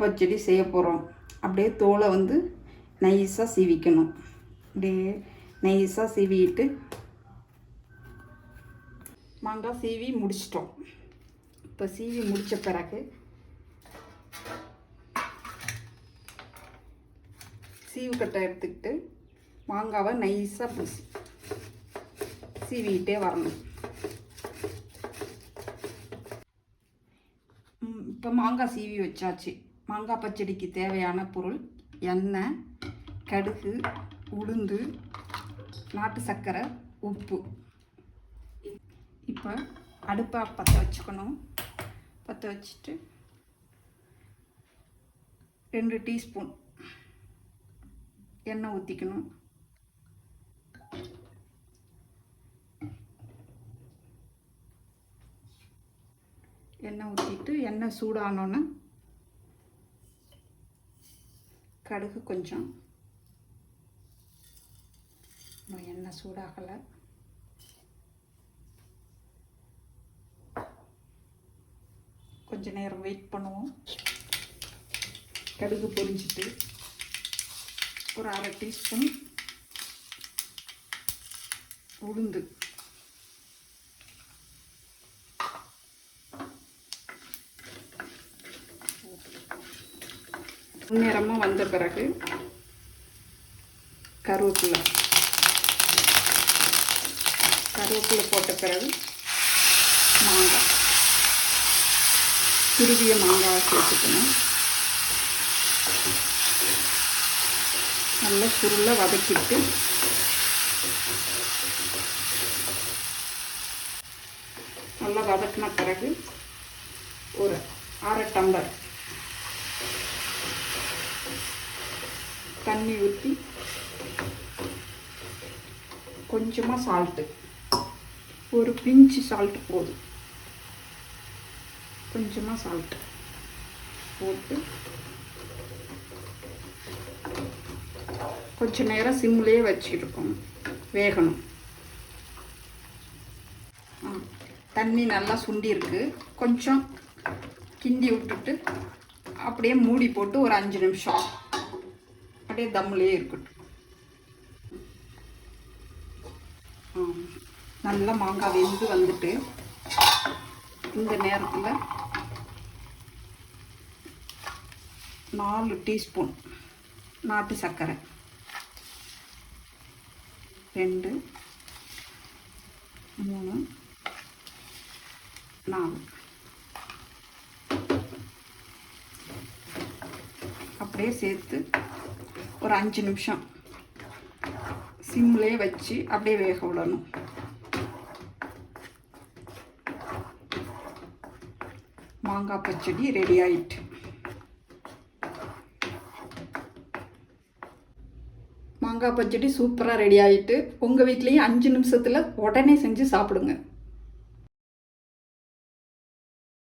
பச்சடி செய்ய போகிறோம். அப்படியே தோலை வந்து நைஸாக சீவிக்கணும். அப்படியே நைஸாக சீவிட்டு மாங்காய் சீவி முடிச்சிட்டோம். இப்போ சீவி முடித்த பிறகு சீவு கட்டை எடுத்துக்கிட்டு மாங்காவை நைஸாக சீவிக்கிட்டே வரணும். இப்போ மாங்காய் சீவி வச்சாச்சு. மாங்காய் பச்சடிக்கு தேவையான பொருள் எண்ணெய், கடுகு, உளுந்து, நாட்டு சர்க்கரை, உப்பு. இப்போ அடுப்பை பற்ற வச்சுக்கணும். பற்ற வச்சுட்டு 2 டீஸ்பூன் எண்ணெய் ஊற்றிக்கணும். எண்ணெய் ஊற்றிட்டு எண்ணெய் சூடானோன்னு கடுகு கொஞ்சம், எண்ணெய் சூடாகலை, கொஞ்சம் நேரம் வெயிட் பண்ணுவோம். கடுகு பொரிஞ்சிட்டு ஒரு 1/2 டீஸ்பூன் உளுந்து, நேரமாக வந்த பிறகு கருவேப்பிலை போட்ட பிறகு மாங்காய், துருவிய மாங்காய் சேர்த்துக்கணும். நல்லா சுருள வதக்கிட்டு நல்லா வதக்கின பிறகு ஒரு 1/2 டம்ளர் தண்ணி ஊற்றி கொஞ்சமாக சால்ட்டு, ஒரு பிஞ்சு சால்ட்டு போதும், கொஞ்சமாக சால்ட்டு போட்டு கொஞ்சம் நேரம் சிம்லேயே வச்சுருக்கணும், வேகணும். தண்ணி நல்லா சுண்டிருக்கு. கொஞ்சம் கிண்டி விட்டுட்டு அப்படியே மூடி போட்டு ஒரு 5 நிமிஷம் அப்படியே தம்லேயே இருக்கட்டும். நல்லா மாங்காய் வெந்து வந்துட்டு இந்த நேரத்தில் 4 டீஸ்பூன் நாட்டு சர்க்கரை, 2, 3, 4 அப்படியே சேர்த்து ஒரு 5 நிமிஷம் சிம்லேயே வச்சு அப்படியே வேக விடணும். மாங்காய் பச்சடி ரெடி ஆயிட்டு. மாங்காய் பச்சடி சூப்பராக ரெடி ஆகிட்டு. உங்கள் வீட்லேயும் 5 நிமிஷத்தில் உடனே செஞ்சு சாப்பிடுங்க.